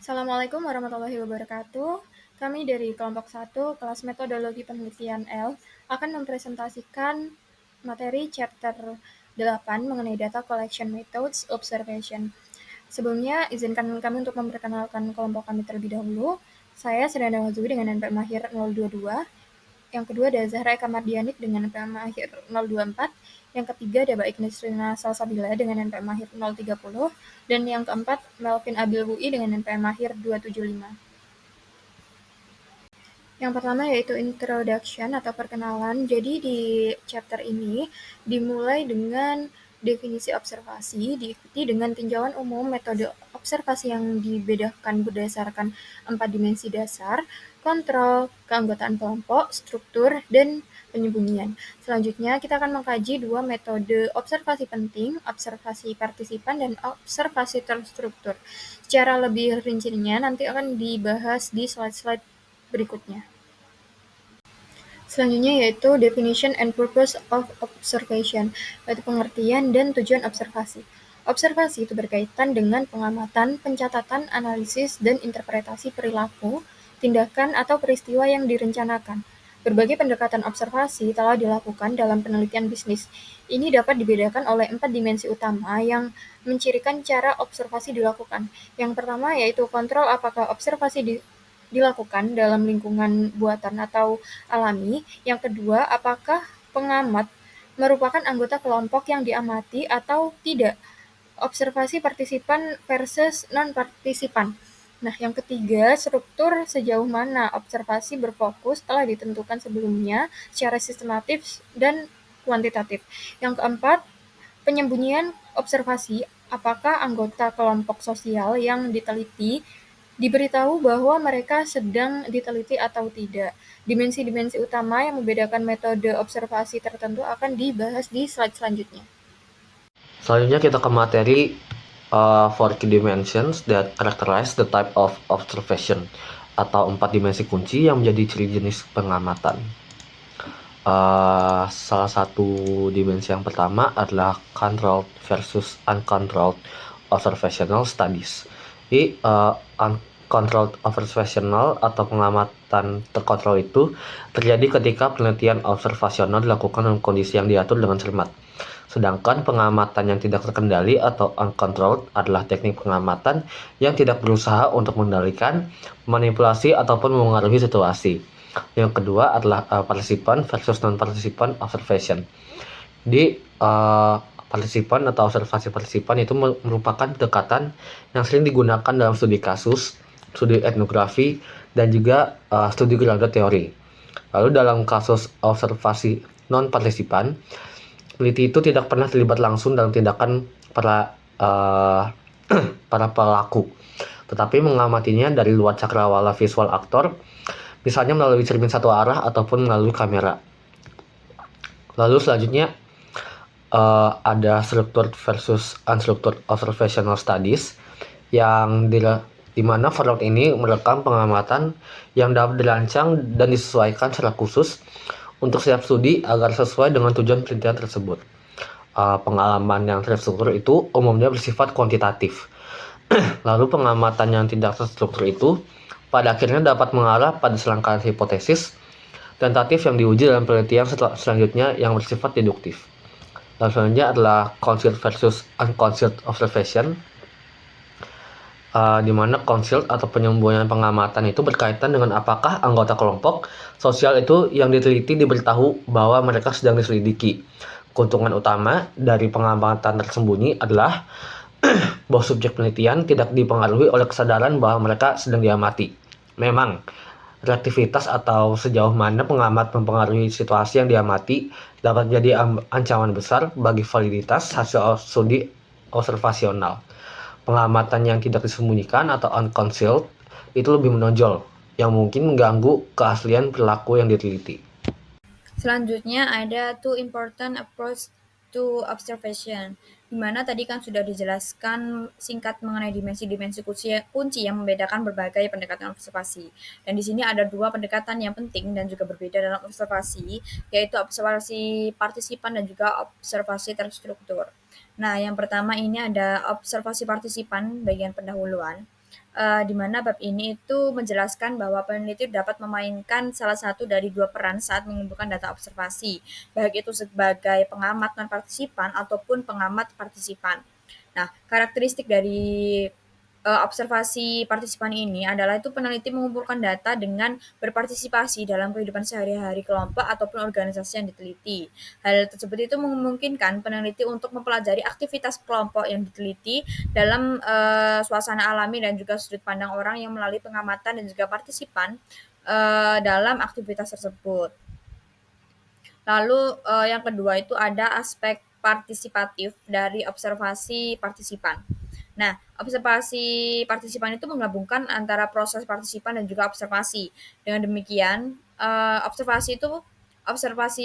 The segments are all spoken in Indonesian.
Assalamualaikum warahmatullahi wabarakatuh. Kami dari kelompok 1 kelas metodologi penelitian L akan mempresentasikan materi chapter 8 mengenai data collection methods observation. Sebelumnya, izinkan kami untuk memperkenalkan kelompok kami terlebih dahulu. Saya Serinda Mazui dengan NPM Mahir 022. Yang kedua ada Zahra Eka Mardianik dengan NPM Mahir 024. Yang ketiga ada Mbak Ignisrina Salsabila dengan NPM Mahir 030. Dan yang keempat Melvin Abil Hui dengan NPM Mahir 275. Yang pertama yaitu introduction atau perkenalan. Jadi di chapter ini dimulai dengan definisi observasi, diikuti dengan tinjauan umum metode observasi yang dibedakan berdasarkan 4 dimensi dasar, kontrol, keanggotaan kelompok, struktur, dan penyembunyian. Selanjutnya kita akan mengkaji 2 metode observasi penting, observasi partisipan dan observasi terstruktur. Secara lebih rincinya nanti akan dibahas di slide-slide berikutnya. Selanjutnya yaitu definition and purpose of observation, yaitu pengertian dan tujuan observasi. Observasi itu berkaitan dengan pengamatan, pencatatan, analisis, dan interpretasi perilaku, tindakan, atau peristiwa yang direncanakan. Berbagai pendekatan observasi telah dilakukan dalam penelitian bisnis. Ini dapat dibedakan oleh 4 dimensi utama yang mencirikan cara observasi dilakukan. Yang pertama yaitu kontrol apakah observasi dilakukan dalam lingkungan buatan atau alami. Yang kedua, apakah pengamat merupakan anggota kelompok yang diamati atau tidak. Observasi partisipan versus non-partisipan. Nah, yang ketiga, struktur sejauh mana observasi berfokus telah ditentukan sebelumnya secara sistematis dan kuantitatif. Yang keempat, penyembunyian observasi, apakah anggota kelompok sosial yang diteliti diberitahu bahwa mereka sedang diteliti atau tidak. Dimensi-dimensi utama yang membedakan metode observasi tertentu akan dibahas di slide selanjutnya. Selanjutnya kita ke materi four key dimensions that characterize the type of observation atau 4 dimensi kunci yang menjadi ciri jenis pengamatan. Salah satu dimensi yang pertama adalah controlled versus uncontrolled observational studies. Jadi uncontrolled observational atau pengamatan terkontrol itu terjadi ketika penelitian observasional dilakukan dalam kondisi yang diatur dengan cermat. Sedangkan pengamatan yang tidak terkendali atau uncontrolled adalah teknik pengamatan yang tidak berusaha untuk mengendalikan, manipulasi, ataupun mengaruhi situasi. Yang kedua adalah partisipan versus non-partisipan observation. Di partisipan atau observasi partisipan itu merupakan pendekatan yang sering digunakan dalam studi kasus, studi etnografi, dan juga studi grounded teori. Lalu dalam kasus observasi non-partisipan, peneliti itu tidak pernah terlibat langsung dalam tindakan para pelaku, tetapi mengamatinya dari luar cakrawala visual aktor, misalnya melalui cermin satu arah ataupun melalui kamera. Lalu selanjutnya ada structured versus unstructured observational studies yang di mana format ini merekam pengamatan yang dapat dirancang dan disesuaikan secara khusus untuk setiap studi agar sesuai dengan tujuan penelitian tersebut. Pengalaman yang terstruktur itu umumnya bersifat kuantitatif. Lalu pengamatan yang tidak terstruktur itu pada akhirnya dapat mengarah pada serangkaian hipotesis tentatif yang diuji dalam penelitian selanjutnya yang bersifat deduktif. Dan selanjutnya adalah concealed versus unconcealed observation, di mana concealed atau penyembunyian pengamatan itu berkaitan dengan apakah anggota kelompok sosial itu yang diteliti diberitahu bahwa mereka sedang diselidiki. Keuntungan utama dari pengamatan tersembunyi adalah bahwa subjek penelitian tidak dipengaruhi oleh kesadaran bahwa mereka sedang diamati. Memang, reaktivitas atau sejauh mana pengamat mempengaruhi situasi yang diamati dapat menjadi ancaman besar bagi validitas hasil studi observasional. Pengamatan yang tidak disembunyikan atau unconcealed itu lebih menonjol, yang mungkin mengganggu keaslian perilaku yang diteliti. Selanjutnya ada two important approach to observation, di mana tadi kan sudah dijelaskan singkat mengenai dimensi-dimensi kunci yang membedakan berbagai pendekatan observasi. Dan di sini ada 2 pendekatan yang penting dan juga berbeda dalam observasi, yaitu observasi partisipan dan juga observasi terstruktur. Nah, yang pertama ini ada observasi partisipan bagian pendahuluan. di mana bab ini itu menjelaskan bahwa peneliti dapat memainkan salah satu dari dua peran saat mengumpulkan data observasi, baik itu sebagai pengamat non-partisipan ataupun pengamat partisipan. Nah, karakteristik dari observasi partisipan ini adalah itu peneliti mengumpulkan data dengan berpartisipasi dalam kehidupan sehari-hari kelompok ataupun organisasi yang diteliti. Hal tersebut itu memungkinkan peneliti untuk mempelajari aktivitas kelompok yang diteliti dalam suasana alami dan juga sudut pandang orang yang melalui pengamatan dan juga partisipan dalam aktivitas tersebut. Lalu yang kedua itu ada aspek partisipatif dari observasi partisipan. Nah, observasi partisipan itu menggabungkan antara proses partisipan dan juga observasi. Dengan demikian, observasi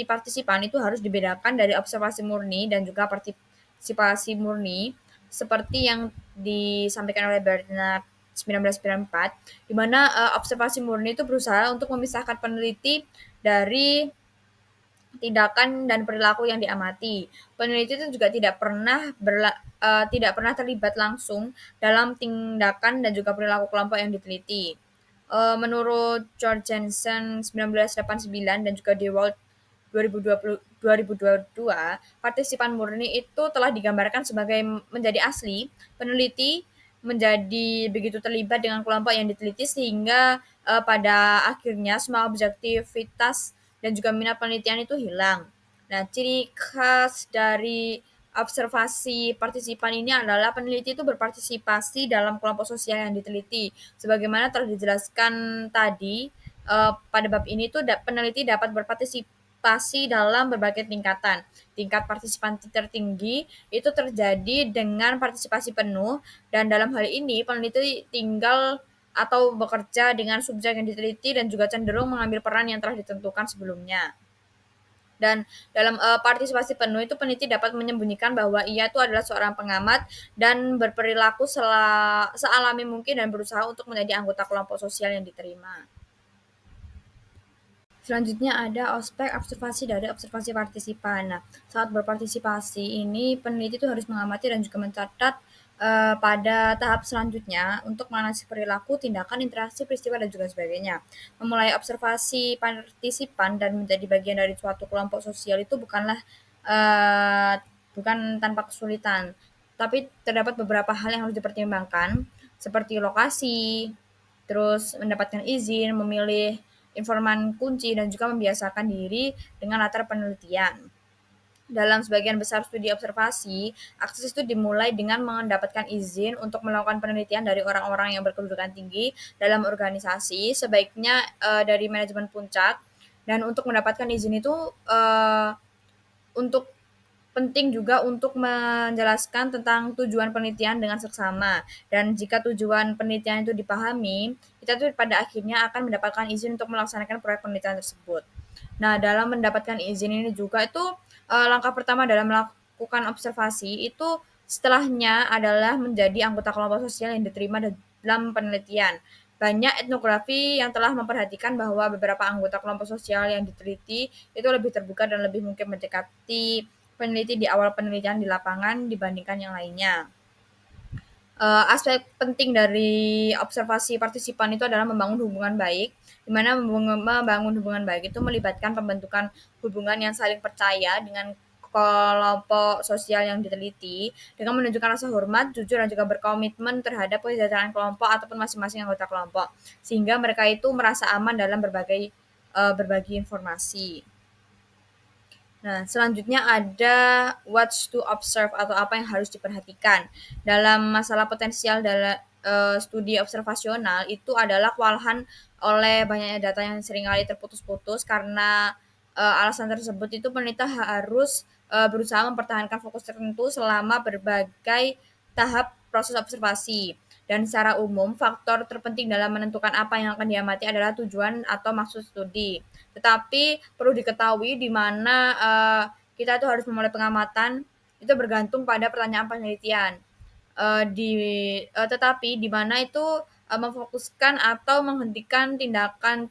partisipan itu harus dibedakan dari observasi murni dan juga partisipasi murni seperti yang disampaikan oleh Bernard 1994, di mana observasi murni itu berusaha untuk memisahkan peneliti dari tindakan dan perilaku yang diamati. Peneliti itu juga tidak pernah terlibat langsung dalam tindakan dan juga perilaku kelompok yang diteliti. Menurut George Jensen 1989 dan juga DeWalt 2022, partisipan murni itu telah digambarkan sebagai menjadi asli, peneliti menjadi begitu terlibat dengan kelompok yang diteliti sehingga pada akhirnya semua objektivitas dan juga minat penelitian itu hilang. Nah, ciri khas dari observasi partisipan ini adalah peneliti itu berpartisipasi dalam kelompok sosial yang diteliti. Sebagaimana telah dijelaskan tadi, pada bab ini tuh peneliti dapat berpartisipasi dalam berbagai tingkatan. Tingkat partisipan tertinggi itu terjadi dengan partisipasi penuh, dan dalam hal ini peneliti tinggal atau bekerja dengan subjek yang diteliti dan juga cenderung mengambil peran yang telah ditentukan sebelumnya. Dan dalam partisipasi penuh itu peneliti dapat menyembunyikan bahwa ia itu adalah seorang pengamat dan berperilaku sealami mungkin dan berusaha untuk menjadi anggota kelompok sosial yang diterima. Selanjutnya ada aspek observasi dari observasi partisipan. Nah, saat berpartisipasi ini peneliti itu harus mengamati dan juga mencatat pada tahap selanjutnya untuk menganalisis perilaku, tindakan, interaksi, peristiwa, dan juga sebagainya. Memulai observasi partisipan dan menjadi bagian dari suatu kelompok sosial itu bukan tanpa kesulitan, tapi terdapat beberapa hal yang harus dipertimbangkan, seperti lokasi, terus mendapatkan izin, memilih informan kunci, dan juga membiasakan diri dengan latar penelitian. Dalam sebagian besar studi observasi, akses itu dimulai dengan mendapatkan izin untuk melakukan penelitian dari orang-orang yang berkedudukan tinggi dalam organisasi, sebaiknya dari manajemen puncak. Dan untuk mendapatkan izin itu untuk penting juga untuk menjelaskan tentang tujuan penelitian dengan seksama. Dan jika tujuan penelitian itu dipahami, kita tuh pada akhirnya akan mendapatkan izin untuk melaksanakan proyek penelitian tersebut. Nah, dalam mendapatkan izin ini juga itu langkah pertama dalam melakukan observasi itu setelahnya adalah menjadi anggota kelompok sosial yang diterima dalam penelitian. Banyak etnografi yang telah memperhatikan bahwa beberapa anggota kelompok sosial yang diteliti itu lebih terbuka dan lebih mungkin mendekati peneliti di awal penelitian di lapangan dibandingkan yang lainnya. Aspek penting dari observasi partisipan itu adalah membangun hubungan baik, di mana membangun hubungan baik itu melibatkan pembentukan hubungan yang saling percaya dengan kelompok sosial yang diteliti, dengan menunjukkan rasa hormat, jujur, dan juga berkomitmen terhadap kesejahteraan kelompok ataupun masing-masing anggota kelompok, sehingga mereka itu merasa aman dalam berbagi informasi. Nah, selanjutnya ada what's to observe atau apa yang harus diperhatikan. Dalam masalah potensial dalam studi observasional itu adalah kewalahan oleh banyaknya data yang seringkali terputus-putus. Karena alasan tersebut itu peneliti harus berusaha mempertahankan fokus tertentu selama berbagai tahap proses observasi. Dan secara umum, faktor terpenting dalam menentukan apa yang akan diamati adalah tujuan atau maksud studi. Tetapi perlu diketahui di mana kita itu harus memulai pengamatan itu bergantung pada pertanyaan penelitian. Tetapi di mana itu memfokuskan atau menghentikan tindakan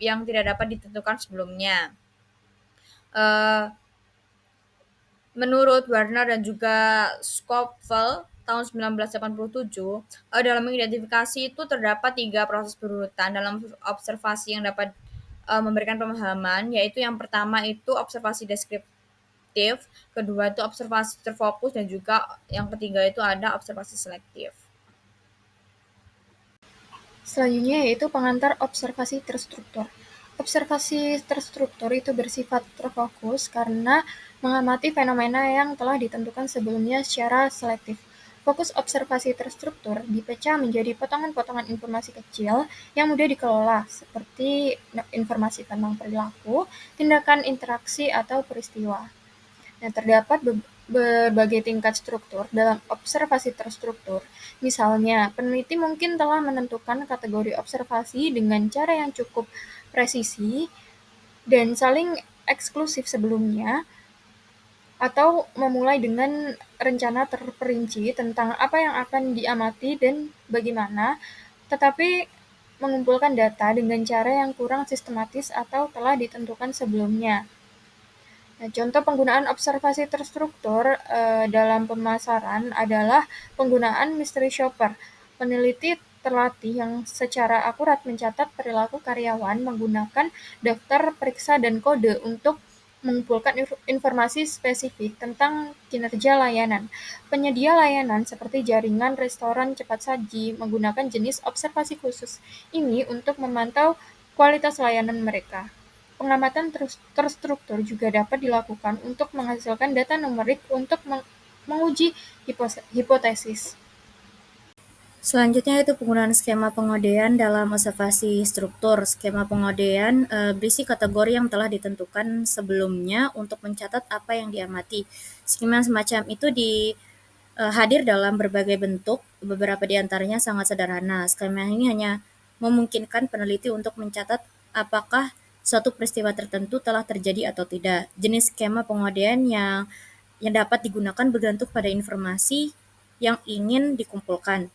yang tidak dapat ditentukan sebelumnya. Menurut Warner dan juga Scopel, tahun 1987, dalam mengidentifikasi itu terdapat 3 proses berurutan dalam observasi yang dapat memberikan pemahaman, yaitu yang pertama itu observasi deskriptif, kedua itu observasi terfokus, dan juga yang ketiga itu ada observasi selektif. Selanjutnya yaitu pengantar observasi terstruktur. Observasi terstruktur itu bersifat terfokus karena mengamati fenomena yang telah ditentukan sebelumnya secara selektif. Fokus observasi terstruktur dipecah menjadi potongan-potongan informasi kecil yang mudah dikelola, seperti informasi tentang perilaku, tindakan interaksi, atau peristiwa. Nah, terdapat berbagai tingkat struktur dalam observasi terstruktur. Misalnya, peneliti mungkin telah menentukan kategori observasi dengan cara yang cukup presisi dan saling eksklusif sebelumnya, atau memulai dengan rencana terperinci tentang apa yang akan diamati dan bagaimana, tetapi mengumpulkan data dengan cara yang kurang sistematis atau telah ditentukan sebelumnya. Nah, contoh penggunaan observasi terstruktur dalam pemasaran adalah penggunaan mystery shopper. Peneliti terlatih yang secara akurat mencatat perilaku karyawan menggunakan daftar periksa dan kode untuk mengumpulkan informasi spesifik tentang kinerja layanan. Penyedia layanan seperti jaringan restoran cepat saji menggunakan jenis observasi khusus ini untuk memantau kualitas layanan mereka. Pengamatan terstruktur juga dapat dilakukan untuk menghasilkan data numerik untuk menguji hipotesis. Selanjutnya itu penggunaan skema pengodean dalam observasi struktur. Skema pengodean berisi kategori yang telah ditentukan sebelumnya untuk mencatat apa yang diamati. Skema semacam itu hadir dalam berbagai bentuk, beberapa di antaranya sangat sederhana. Skema ini hanya memungkinkan peneliti untuk mencatat apakah suatu peristiwa tertentu telah terjadi atau tidak. Jenis skema pengodean yang dapat digunakan bergantung pada informasi yang ingin dikumpulkan.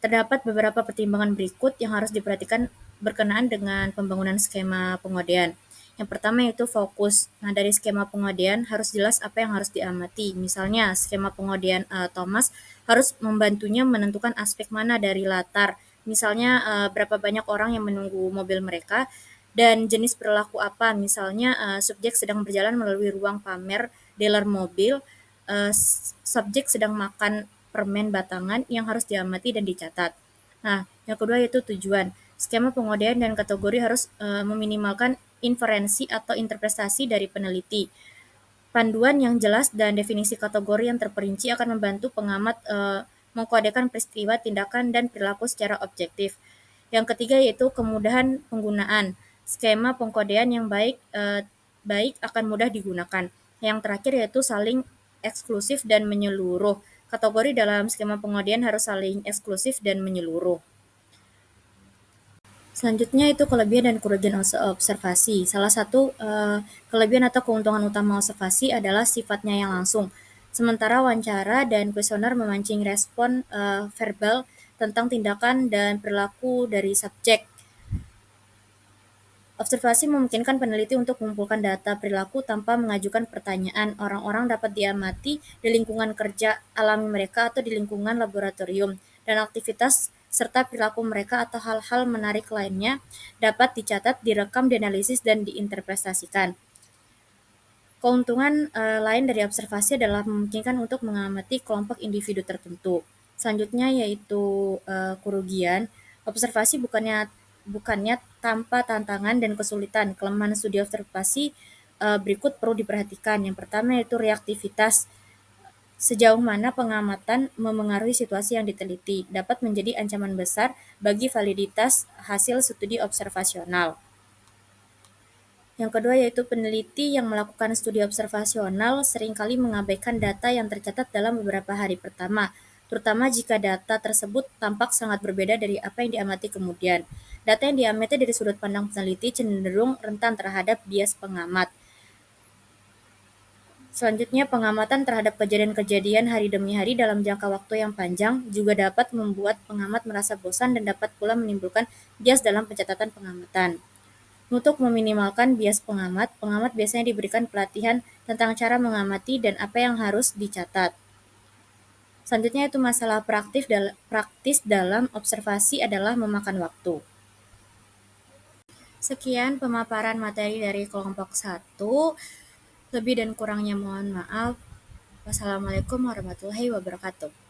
Terdapat beberapa pertimbangan berikut yang harus diperhatikan berkenaan dengan pembangunan skema pengodean. Yang pertama yaitu fokus. Nah, dari skema pengodean harus jelas apa yang harus diamati. Misalnya, skema pengodean Thomas harus membantunya menentukan aspek mana dari latar. Misalnya, berapa banyak orang yang menunggu mobil mereka dan jenis perilaku apa. Misalnya, subjek sedang berjalan melalui ruang pamer dealer mobil, subjek sedang makan permen batangan yang harus diamati dan dicatat. Nah, yang kedua yaitu tujuan. Skema pengodean dan kategori harus meminimalkan inferensi atau interpretasi dari peneliti. Panduan yang jelas dan definisi kategori yang terperinci akan membantu pengamat mengkodekan peristiwa, tindakan, dan perilaku secara objektif. Yang ketiga yaitu kemudahan penggunaan. Skema pengkodean yang baik akan mudah digunakan. Yang terakhir yaitu saling eksklusif dan menyeluruh. Kategori dalam skema pengodean harus saling eksklusif dan menyeluruh. Selanjutnya itu kelebihan dan kerugian observasi. Salah satu kelebihan atau keuntungan utama observasi adalah sifatnya yang langsung. Sementara wawancara dan kuesioner memancing respon verbal tentang tindakan dan perilaku dari subjek. Observasi memungkinkan peneliti untuk mengumpulkan data perilaku tanpa mengajukan pertanyaan. Orang-orang dapat diamati di lingkungan kerja alami mereka atau di lingkungan laboratorium, dan aktivitas serta perilaku mereka atau hal-hal menarik lainnya dapat dicatat, direkam, dianalisis, dan diinterpretasikan. Keuntungan lain dari observasi adalah memungkinkan untuk mengamati kelompok individu tertentu. Selanjutnya yaitu kerugian. Observasi bukannya tanpa tantangan dan kesulitan. Kelemahan studi observasi berikut perlu diperhatikan. Yang pertama yaitu reaktivitas. Sejauh mana pengamatan memengaruhi situasi yang diteliti dapat menjadi ancaman besar bagi validitas hasil studi observasional. Yang kedua yaitu peneliti yang melakukan studi observasional seringkali mengabaikan data yang tercatat dalam beberapa hari pertama, terutama jika data tersebut tampak sangat berbeda dari apa yang diamati kemudian. Data yang diamati dari sudut pandang peneliti cenderung rentan terhadap bias pengamat. Selanjutnya, pengamatan terhadap kejadian-kejadian hari demi hari dalam jangka waktu yang panjang juga dapat membuat pengamat merasa bosan dan dapat pula menimbulkan bias dalam pencatatan pengamatan. Untuk meminimalkan bias pengamat biasanya diberikan pelatihan tentang cara mengamati dan apa yang harus dicatat. Selanjutnya itu masalah praktis dalam observasi adalah memakan waktu. Sekian pemaparan materi dari kelompok 1. Lebih dan kurangnya mohon maaf. Wassalamualaikum warahmatullahi wabarakatuh.